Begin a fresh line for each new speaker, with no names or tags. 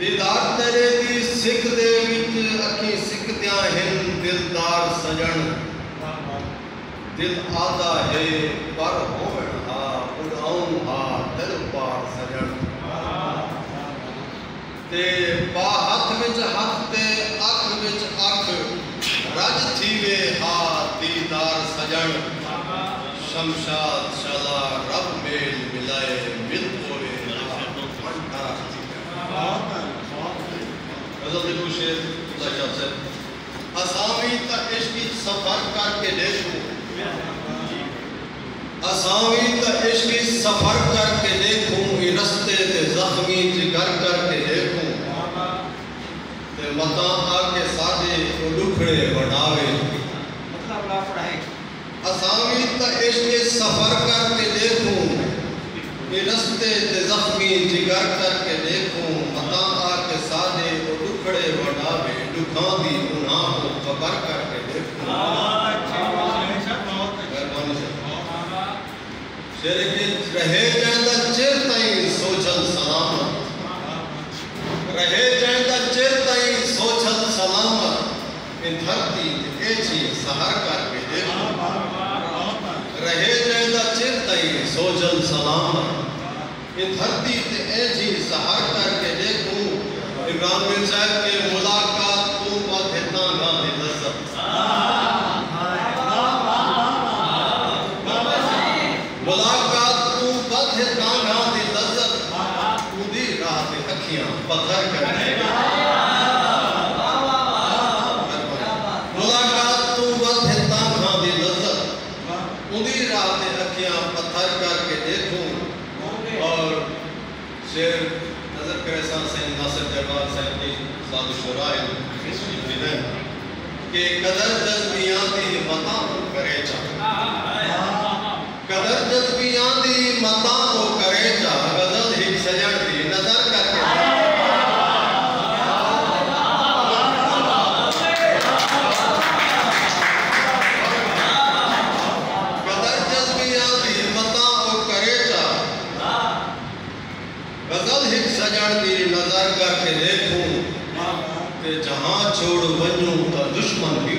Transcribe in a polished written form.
دیدار تیرے دی سکھ دے وچ اکھیں سکھدیاں ہن دلدار سجن دل آدھا ہے پر ہووݨ ہا اڑاؤں ہا دل پار سجن تے پا ہتھ وچ ہتھ تے اکھ وچ اکھ رج تھیوے ہا دیدار سجن شمشاد شالا رب میل ملائے مل پوے غزل دیکھو شیر خدا شاہ سے اسامی تا عشقی سفر کر کے دیکھوں اسامی تا عشقی سفر کر کے دیکھوں یہ رستے تے زخمی جگر کر کے دیکھوں تے متا آکے سادے اڈکھڑے بڑھاوے اسامی تا عشقی سفر کر کے دیکھوں یہ رستے تے زخمی جگر کر کے دیکھوں متا آکے سادے اڈکھڑے بڑھاوے دکھاں دی گناہ کو خبر کر کے دیکھوں شیر کے رہے جائندہ چیر تائیں سوچل سلامت رہے جائندہ چیر تائیں سوچل سلامت ان دھرتی اے چی سہر کر کے دیکھوں رہے جائندہ چیر تائیں سوچل سلامت ان دھرتی اے چی سہر کر کے دیکھوں عمران بن صاحب کے ملاقات تو بات اتنا گانے لذت ملاقات تو بات اتنا گانے لذت تو دی رات اکھیاں پتھر کرنے ملاقات تو بات اتنا گانے لذت تو دی رات اکھیاں پتھر کر کے دیکھوں اور شیر نظر کرے سین ناصر جربان صاحب کی ساد شرائع کہ قدر جذبیاں دی مطاں کو کرے چا قدر جذبیاں دی مطاں کو کرے چا غزل ہی سجن دی نظر کر کے قدر جذبیاں دی مطاں کو کرے چا غزل ہی سجن دی نظر کر کے دیکھوں کہ جہاں چھوڑ ونجوں تا دشمن بھی